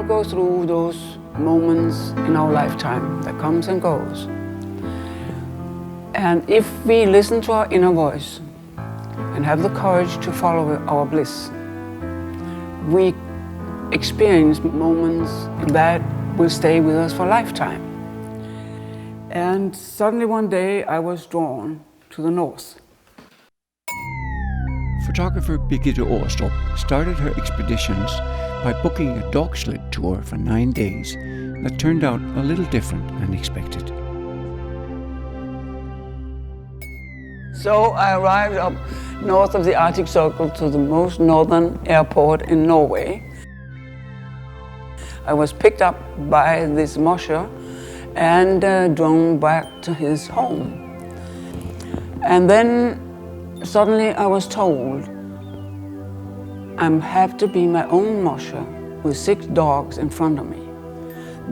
all go through those moments in our lifetime that comes and goes. And if we listen to our inner voice and have the courage to follow our bliss, we experience moments that will stay with us for a lifetime. And suddenly one day I was drawn to the north. Photographer Birgitte Aarestrup started her expeditions by booking a dog sled tour for 9 days that turned out a little different than expected. So I arrived up north of the Arctic Circle to the most northern airport in Norway. I was picked up by this musher and drawn back to his home. And then suddenly I was told I have to be my own musher with 6 dogs in front of me.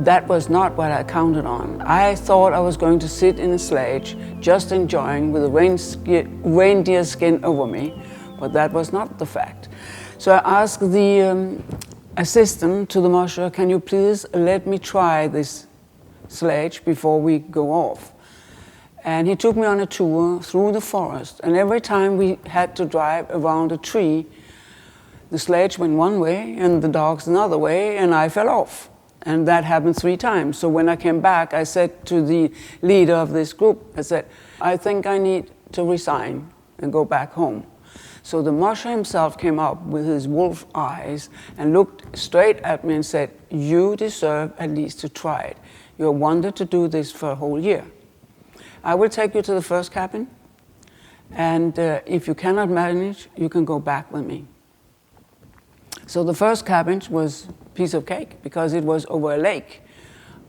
That was not what I counted on. I thought I was going to sit in a sledge just enjoying with a reindeer skin over me, but that was not the fact. So I asked the assistant to the musher, can you please let me try this sledge before we go off? And he took me on a tour through the forest, and every time we had to drive around a tree, the sledge went one way and the dogs another way, and I fell off. And that happened 3 times. So when I came back, I said to the leader of this group, I said, I think I need to resign and go back home. So the musher himself came up with his wolf eyes and looked straight at me and said, you deserve at least to try it. You're wanted to do this for a whole year. I will take you to the first cabin, and if you cannot manage, you can go back with me. So the first cabin was a piece of cake because it was over a lake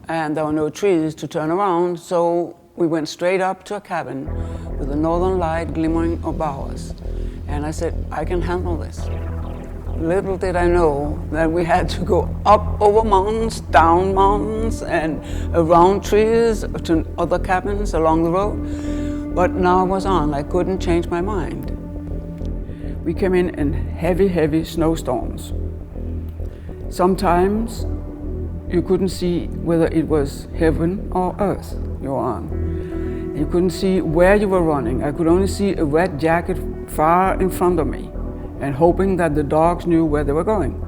and there were no trees to turn around, so we went straight up to a cabin with the northern light glimmering above us. And I said, I can handle this. Little did I know that we had to go up over mountains, down mountains, and around trees to other cabins along the road. But now I was on, I couldn't change my mind. We came in heavy snowstorms. Sometimes you couldn't see whether it was heaven or earth you were on. You couldn't see where you were running. I could only see a red jacket far in front of me and hoping that the dogs knew where they were going.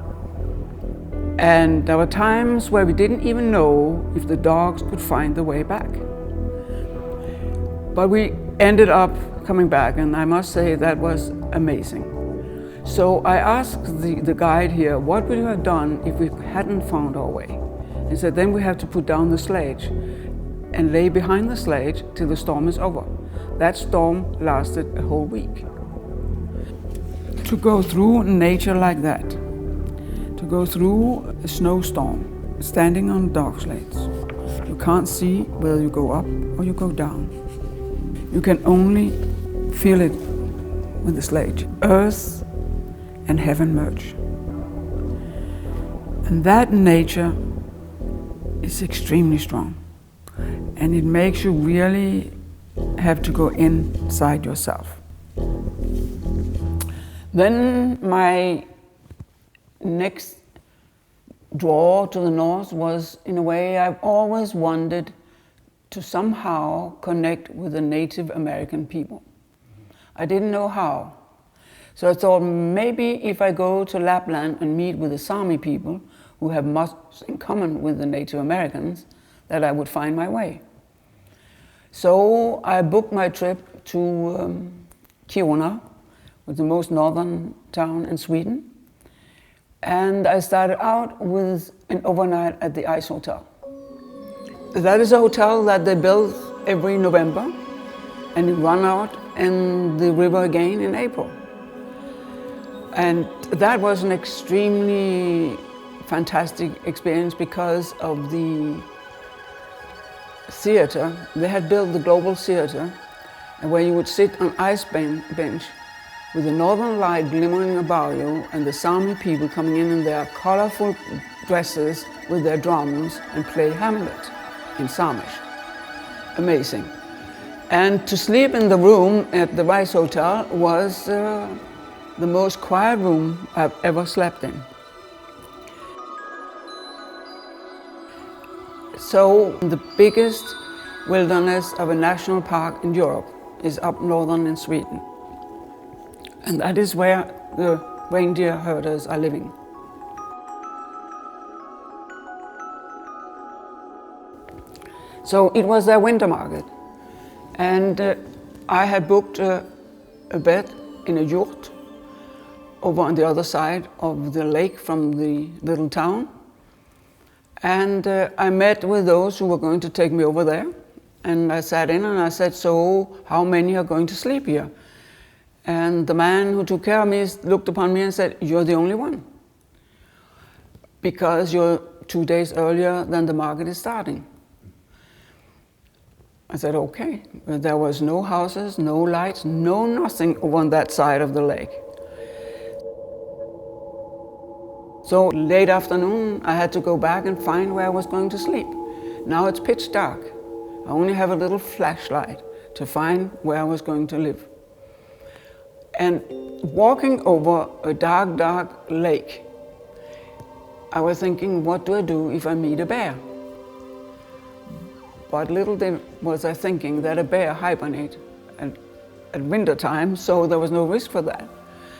And there were times where we didn't even know if the dogs could find the way back. But we ended up coming back, and I must say that was amazing. So I asked the guide here, what would you have done if we hadn't found our way? He said, then we have to put down the sledge and lay behind the sledge till the storm is over. That storm lasted a whole week. To go through nature like that, to go through a snowstorm, standing on dog sleds, you can't see whether you go up or you go down. You can only feel it with the sledge. Earth and heaven merge. And that nature is extremely strong. And it makes you really have to go inside yourself. Then my next draw to the north was, in a way, I've always wanted to somehow connect with the Native American people. I didn't know how. So I thought maybe if I go to Lapland and meet with the Sami people, who have much in common with the Native Americans, that I would find my way. So I booked my trip to Kiruna, with the most northern town in Sweden. And I started out with an overnight at the Ice Hotel. That is a hotel that they build every November, and you run out in the river again in April. And that was an extremely fantastic experience because of the theater. They had built the global theater, and where you would sit on ice bench with the northern light glimmering about you and the Sami people coming in their colorful dresses with their drums and play Hamlet in Samish. Amazing. And to sleep in the room at the Rice Hotel was the most quiet room I've ever slept in. So the biggest wilderness of a national park in Europe is up northern in Sweden. And that is where the reindeer herders are living. So it was their winter market. And I had booked a bed in a yurt over on the other side of the lake from the little town. And I met with those who were going to take me over there. And I sat in and I said, so how many are going to sleep here? And the man who took care of me looked upon me and said, you're the only one. Because you're 2 days earlier than the market is starting. I said, okay. But there was no houses, no lights, no nothing over on that side of the lake. So late afternoon, I had to go back and find where I was going to sleep. Now it's pitch dark. I only have a little flashlight to find where I was going to live. And walking over a dark, dark lake, I was thinking, what do I do if I meet a bear? But little was I thinking that a bear hibernates at winter time, so there was no risk for that.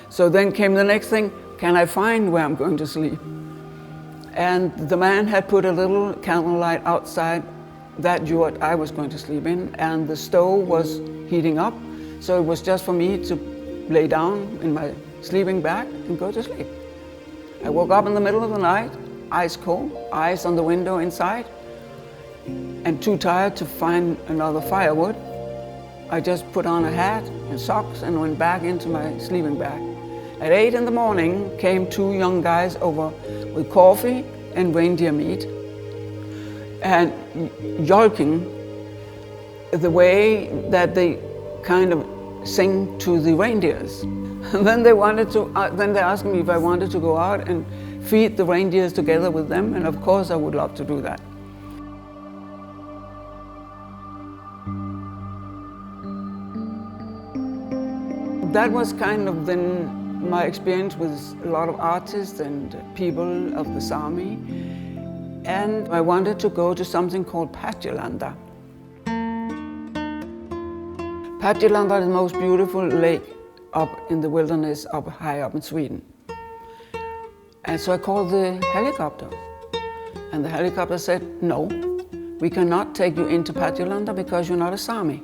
So then came the next thing, can I find where I'm going to sleep? And the man had put a little candlelight outside that yurt I was going to sleep in, and the stove was heating up, so it was just for me to lay down in my sleeping bag and go to sleep. I woke up in the middle of the night, ice cold, eyes on the window inside, and too tired to find another firewood. I just put on a hat and socks and went back into my sleeping bag. At 8 in the morning came 2 young guys over with coffee and reindeer meat and yolking the way that they kind of sing to the reindeers. And then they asked me if I wanted to go out and feed the reindeers together with them, and of course I would love to do that. That was kind of then my experience with a lot of artists and people of the Sami. And I wanted to go to something called Padjelanda. Padjelanda is the most beautiful lake up in the wilderness up high up in Sweden. And so I called the helicopter. And the helicopter said, no, we cannot take you into Padjelanda because you're not a Sami.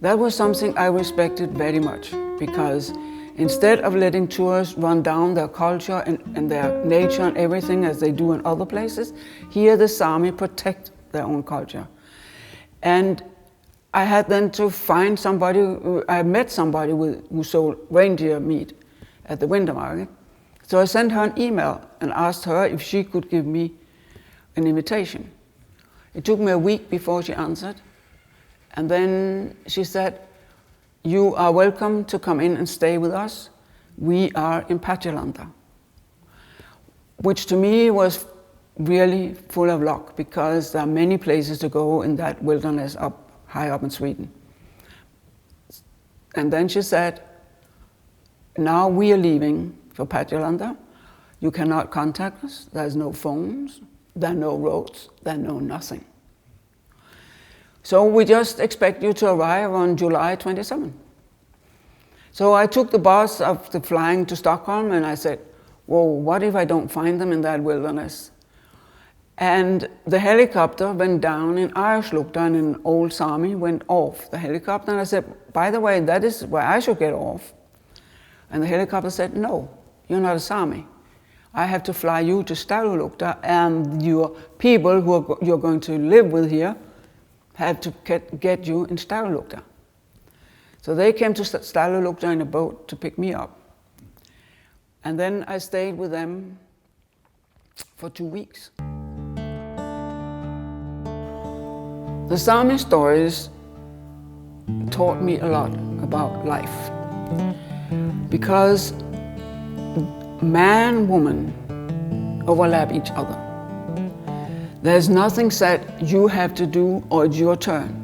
That was something I respected very much, because instead of letting tourists run down their culture and their nature and everything as they do in other places, here the Sami protect their own culture. And I had then to find somebody, I met somebody who sold reindeer meat at the winter market. So I sent her an email and asked her if she could give me an invitation. It took me a week before she answered. And then she said, you are welcome to come in and stay with us. We are in Padjelanda. Which to me was really full of luck, because there are many places to go in that wilderness high up in Sweden. And then she said, now we are leaving for Padjelanda. You cannot contact us. There's no phones, there are no roads, there are no nothing. So we just expect you to arrive on July 27. So I took the bus of the flying to Stockholm and I said, whoa, what if I don't find them in that wilderness? And the helicopter went down in Aarestrup, and an old Sami went off the helicopter. And I said, by the way, that is where I should get off. And the helicopter said, no, you're not a Sami. I have to fly you to Stallulukta, and your people who you're going to live with here have to get you in Stallulukta. So they came to Stallulukta in a boat to pick me up. And then I stayed with them for 2 weeks. The Sami stories taught me a lot about life, because man and woman overlap each other. There's nothing said you have to do or it's your turn.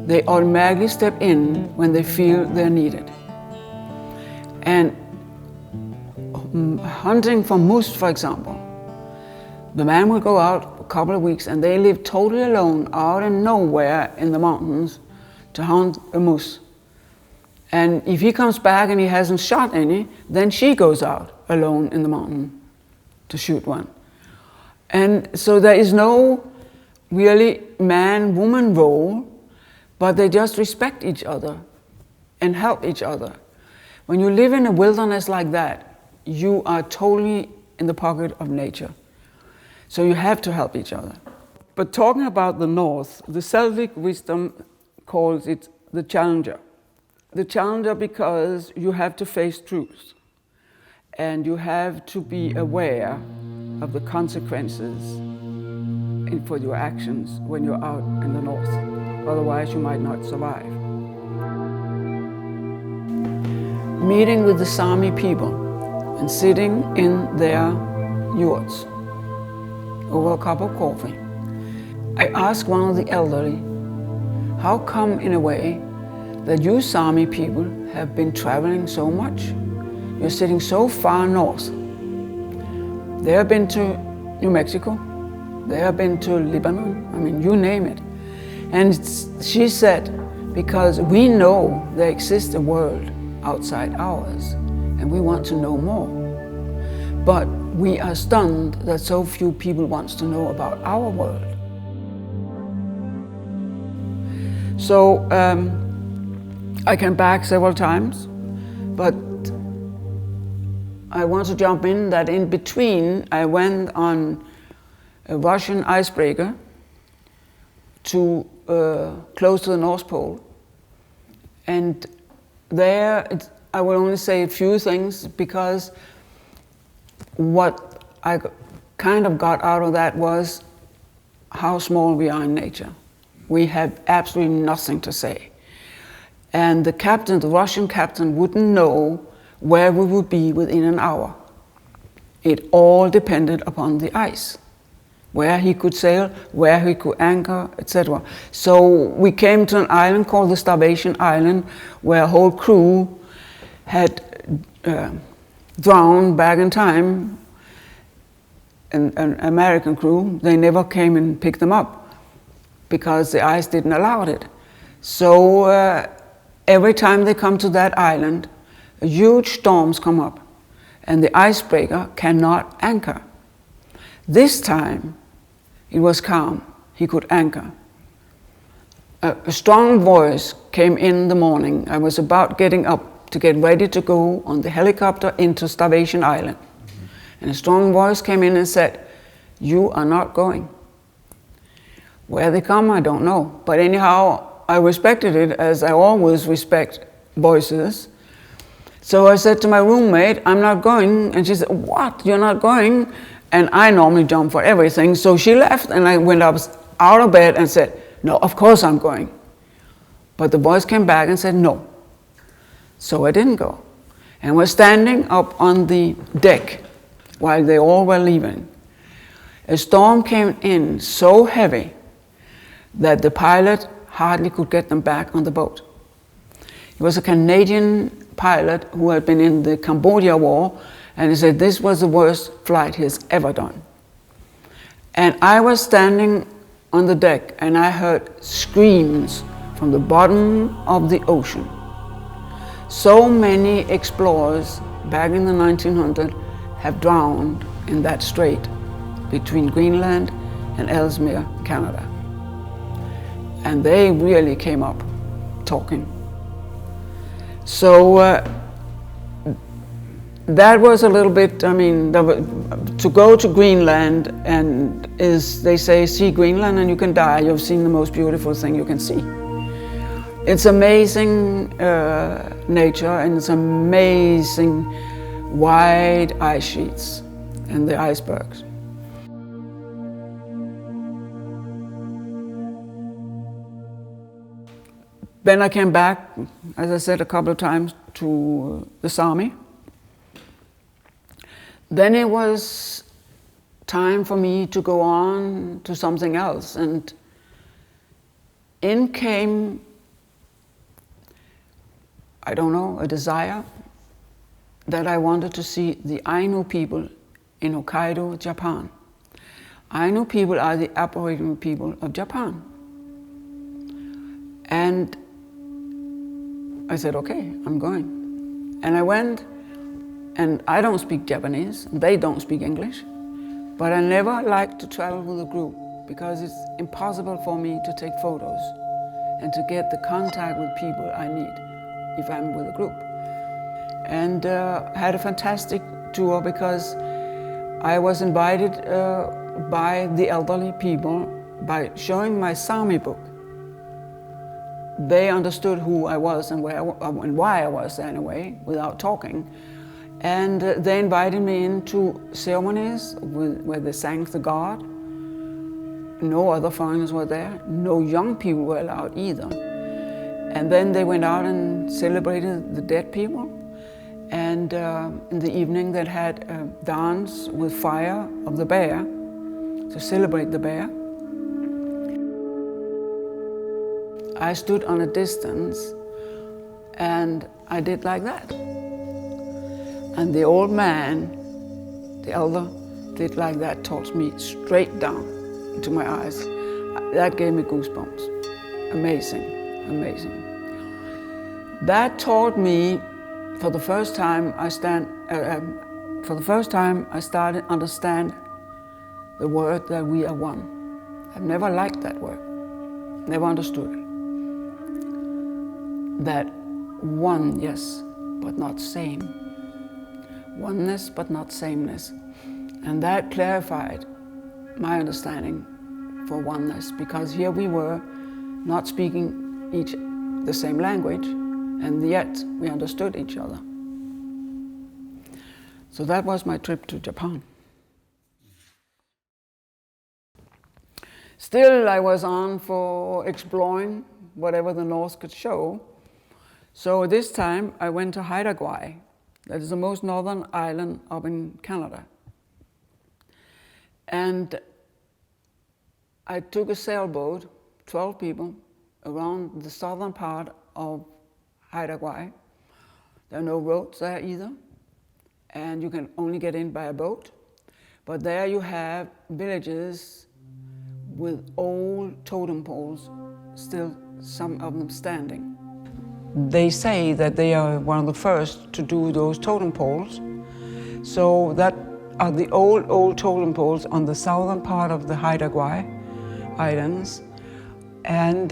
They automatically step in when they feel they're needed. And hunting for moose, for example, the man will go out a couple of weeks, and they live totally alone out in nowhere in the mountains to hunt a moose. And if he comes back and he hasn't shot any, then she goes out alone in the mountain to shoot one. And so there is no really man-woman role, but they just respect each other and help each other. When you live in a wilderness like that, you are totally in the pocket of nature. So you have to help each other. But talking about the North, the Celtic wisdom calls it the challenger. The challenger because you have to face truth and you have to be aware of the consequences for your actions when you're out in the North. Otherwise you might not survive. Meeting with the Sami people and sitting in their yurts over a cup of coffee, I asked one of the elderly, how come in a way that you Sami people have been traveling so much? You're sitting so far north. They have been to New Mexico, they have been to Lebanon, I mean, you name it. And she said, because we know there exists a world outside ours, and we want to know more. But we are stunned that so few people want to know about our world. So I came back several times, but I want to jump in that in between I went on a Russian icebreaker to close to the North Pole, and there I will only say a few things because what I kind of got out of that was how small we are in nature. We have absolutely nothing to say. And the captain, the Russian captain, wouldn't know where we would be within an hour. It all depended upon the ice, where he could sail, where he could anchor, etc. So we came to an island called the Starvation Island, where a whole crew had drowned back in time, an American crew. They never came and picked them up because the ice didn't allow it. So every time they come to that island, huge storms come up and the icebreaker cannot anchor. This time it was calm, he could anchor. A strong voice came in the morning. I was about getting up to get ready to go on the helicopter into Starvation Island. And a strong voice came in and said, "You are not going." Where they come, I don't know. But anyhow, I respected it as I always respect voices. So I said to my roommate, "I'm not going." And she said, "What? You're not going?" And I normally jump for everything. So she left and I went up out of bed and said, "No, of course I'm going." But the voice came back and said, "No." So I didn't go. And we're standing up on the deck while they all were leaving. A storm came in so heavy that the pilot hardly could get them back on the boat. He was a Canadian pilot who had been in the Cambodia War, and he said this was the worst flight he's ever done. And I was standing on the deck and I heard screams from the bottom of the ocean. So many explorers back in the 1900s have drowned in that strait between Greenland and Ellesmere, Canada. And they really came up talking. So that was a little bit, I mean, to go to Greenland and they say, see Greenland and you can die. You've seen the most beautiful thing you can see. It's amazing nature, and it's amazing wide ice sheets and the icebergs. Then I came back, as I said a couple of times, to the Sami. Then it was time for me to go on to something else, and in came, I don't know, a desire that I wanted to see the Ainu people in Hokkaido, Japan. Ainu people are the Aboriginal people of Japan. And I said, okay, I'm going. And I went, and I don't speak Japanese, they don't speak English, but I never like to travel with a group because it's impossible for me to take photos and to get the contact with people I need if I'm with a group. And had a fantastic tour because I was invited by the elderly people by showing my Sami book. They understood who I was and why I was there in a way, without talking. And they invited me into ceremonies where they sang the God. No other foreigners were there. No young people were allowed either. And then they went out and celebrated the dead people. And in the evening they had a dance with fire of the bear to celebrate the bear. I stood on a distance and I did like that. And the old man, the elder, did like that towards me, straight down into my eyes. That gave me goosebumps. Amazing, amazing. That taught me, for the first time I started to understand the word that we are one. I've never liked that word, never understood it. That one, yes, but not same. Oneness, but not sameness. And that clarified my understanding for oneness, because here we were not speaking the same language, and yet we understood each other. So that was my trip to Japan. Still, I was on for exploring whatever the North could show. So this time I went to Haida Gwaii. That is the most northern island up in Canada. And I took a sailboat, 12 people, around the southern part of Haida Gwaii. There are no roads there either, and you can only get in by a boat. But there you have villages with old totem poles, still some of them standing. They say that they are one of the first to do those totem poles. So that are the old totem poles on the southern part of the Haida Gwaii Islands. And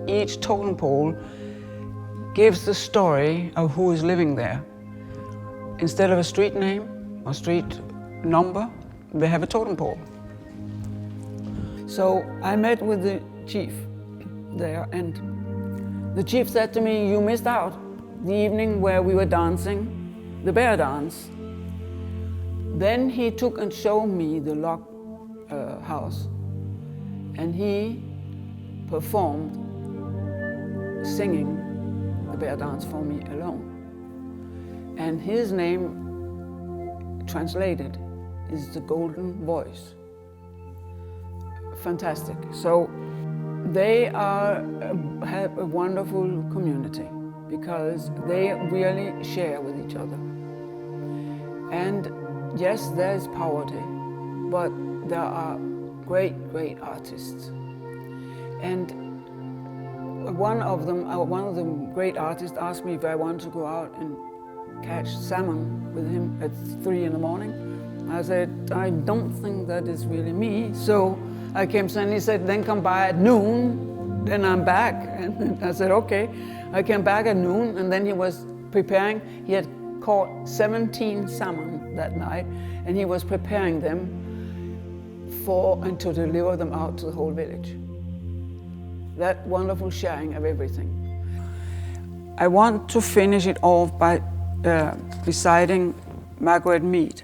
each totem pole gives the story of who is living there. Instead of a street name or street number, they have a totem pole. So I met with the chief there, and the chief said to me, "You missed out the evening where we were dancing the bear dance." Then he took and showed me the log house, and he performed singing the bear dance for me alone. And his name, translated, is the Golden Voice. Fantastic. So they have a wonderful community because they really share with each other. And yes, there is poverty, but there are great, great artists. And one of the great artists asked me if I wanted to go out and catch salmon with him at 3 in the morning. I said, I don't think that is really me. So I came, and he said, then come by at noon, then I'm back. And I said, okay. I came back at noon, and then he was preparing. He had caught 17 salmon that night, and he was preparing them to deliver them out to the whole village. That wonderful sharing of everything. I want to finish it off by reciting Margaret Mead,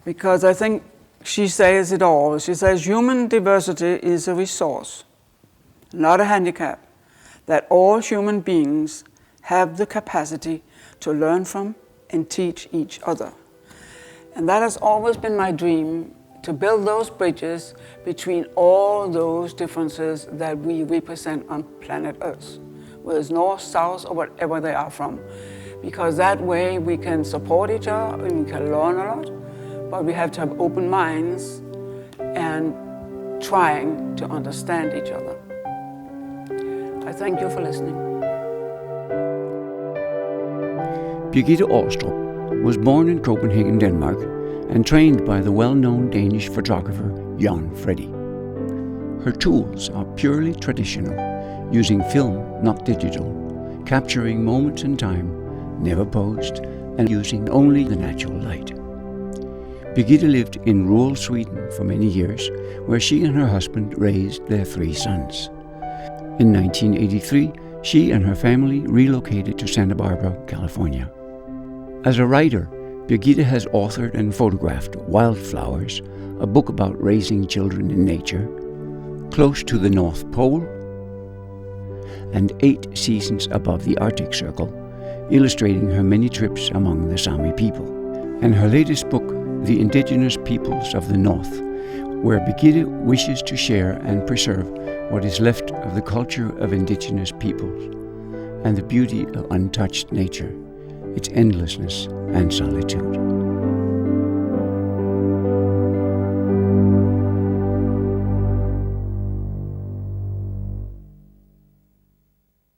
because I think she says it all. She says, human diversity is a resource, not a handicap, that all human beings have the capacity to learn from and teach each other. And that has always been my dream, to build those bridges between all those differences that we represent on planet Earth, whether it's north, south, or whatever they are from. Because that way we can support each other and we can learn a lot, but we have to have open minds and trying to understand each other. I thank you for listening. Birgitte Aarestrup was born in Copenhagen, Denmark, and trained by the well-known Danish photographer Jan Freddy. Her tools are purely traditional, using film, not digital, capturing moments in time, never posed, and using only the natural light. Birgitte lived in rural Sweden for many years, where she and her husband raised their 3 sons. In 1983, she and her family relocated to Santa Barbara, California. As a writer, Birgitte has authored and photographed Wildflowers, a book about raising children in nature, Close to the North Pole, and 8 Seasons Above the Arctic Circle, illustrating her many trips among the Sami people. And her latest book, The Indigenous Peoples of the North, where Birgitte wishes to share and preserve what is left of the culture of indigenous peoples and the beauty of untouched nature, its endlessness and solitude.